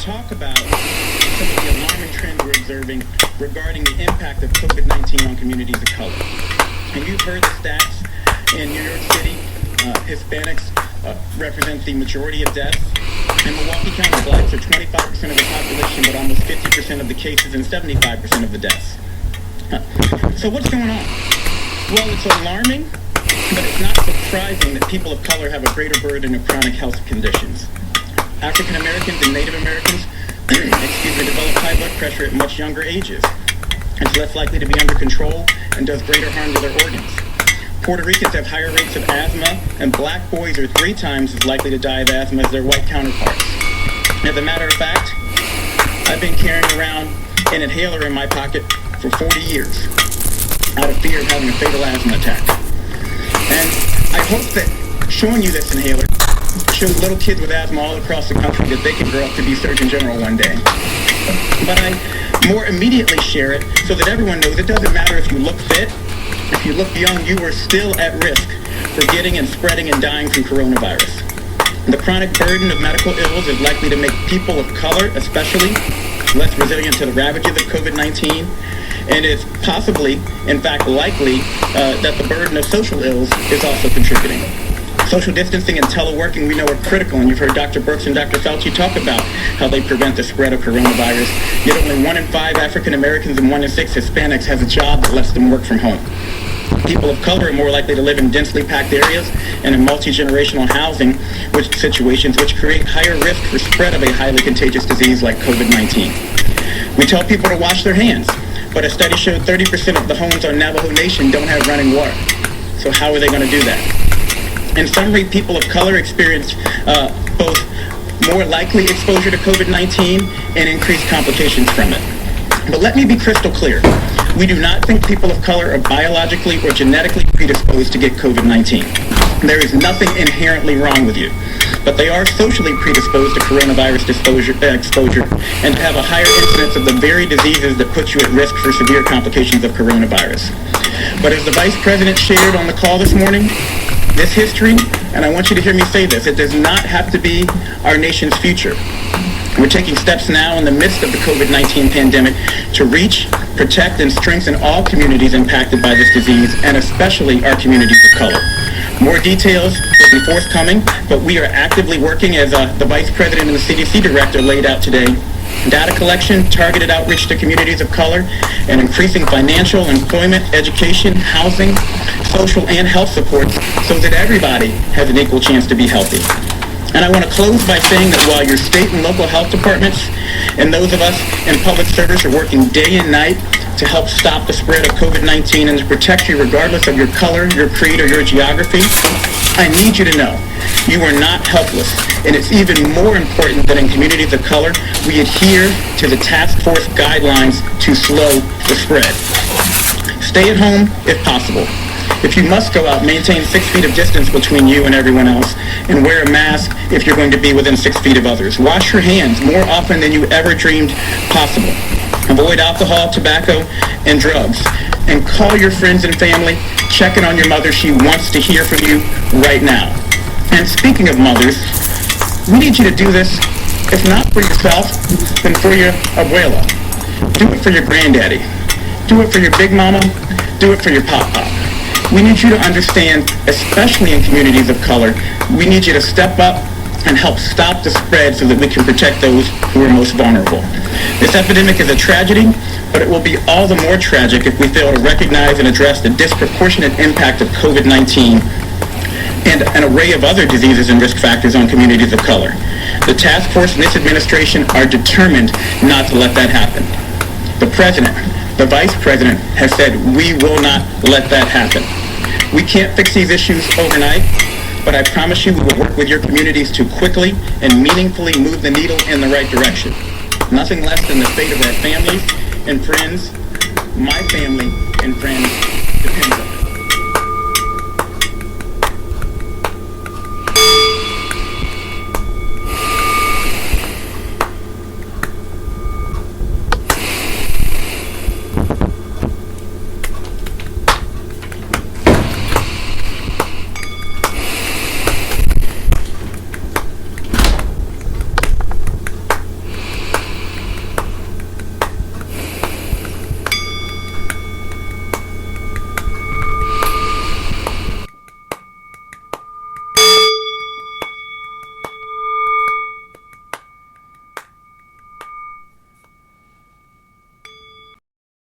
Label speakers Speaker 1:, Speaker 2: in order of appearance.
Speaker 1: talk about some of the alarming trends we're observing regarding the impact of COVID-19 on communities of color. And you've heard the stats in New York City. Hispanics represent the majority of deaths. In Milwaukee County, blacks are 25% of the population, but almost 50% of the cases and 75% of the deaths. So what's going on? Well, it's alarming, but it's not surprising that people of color have a greater burden of chronic health conditions. African Americans and Native Americans develop high blood pressure at much younger ages. It's less likely to be under control and does greater harm to their organs. Puerto Ricans have higher rates of asthma, and black boys are 3 times as likely to die of asthma as their white counterparts. As a matter of fact, I've been carrying around an inhaler in my pocket for 40 years out of fear of having a fatal asthma attack. And I hope that showing you this inhaler shows little kids with asthma all across the country that they can grow up to be Surgeon General one day. But I more immediately share it so that everyone knows it doesn't matter if you look fit. If you look young, you are still at risk for getting and spreading and dying from coronavirus. The chronic burden of medical ills is likely to make people of color, especially, less resilient to the ravages of COVID-19, and is possibly, in fact likely, that the burden of social ills is also contributing. Social distancing and teleworking, we know, are critical, and you've heard Dr. Brooks and Dr. Fauci talk about how they prevent the spread of coronavirus, yet only 1 in 5 African Americans and 1 in 6 Hispanics has a job that lets them work from home. People of color are more likely to live in densely packed areas and in multi-generational housing situations, which create higher risk for spread of a highly contagious disease like COVID-19. We tell people to wash their hands, but a study showed 30% of the homes on Navajo Nation don't have running water. So how are they going to do that? In summary, people of color experience both more likely exposure to COVID-19 and increased complications from it. But let me be crystal clear. We do not think people of color are biologically or genetically predisposed to get COVID-19. There is nothing inherently wrong with you. But they are socially predisposed to coronavirus exposure and have a higher incidence of the very diseases that put you at risk for severe complications of coronavirus. But as the Vice President shared on the call this morning, this history, and I want you to hear me say this, it does not have to be our nation's future. We're taking steps now in the midst of the COVID-19 pandemic to reach, protect, and strengthen all communities impacted by this disease, and especially our communities of color. More details will be forthcoming, but we are actively working, as the Vice President and the CDC Director laid out today, data collection, targeted outreach to communities of color, and increasing financial, employment, education, housing, social, and health supports so that everybody has an equal chance to be healthy. And I want to close by saying that while your state and local health departments and those of us in public service are working day and night to help stop the spread of COVID-19 and to protect you regardless of your color, your creed, or your geography, I need you to know you are not helpless. And it's even more important that in communities of color, we adhere to the task force guidelines to slow the spread. Stay at home if possible. If you must go out, maintain 6 feet of distance between you and everyone else, and wear a mask if you're going to be within 6 feet of others. Wash your hands more often than you ever dreamed possible. Avoid alcohol, tobacco, and drugs. And call your friends and family. Check in on your mother. She wants to hear from you right now. And speaking of mothers, we need you to do this, if not for yourself, then for your abuela. Do it for your granddaddy. Do it for your big mama. Do it for your pop-pop. We need you to understand, especially in communities of color, we need you to step up and help stop the spread so that we can protect those who are most vulnerable. This epidemic is a tragedy, but it will be all the more tragic if we fail to recognize and address the disproportionate impact of COVID-19 and an array of other diseases and risk factors on communities of color. The task force and this administration are determined not to let that happen. The President, the Vice President, has said we will not let that happen. We can't fix these issues overnight, but I promise you we will work with your communities to quickly and meaningfully move the needle in the right direction. Nothing less than the fate of our families and friends, my family and friends, depends on it.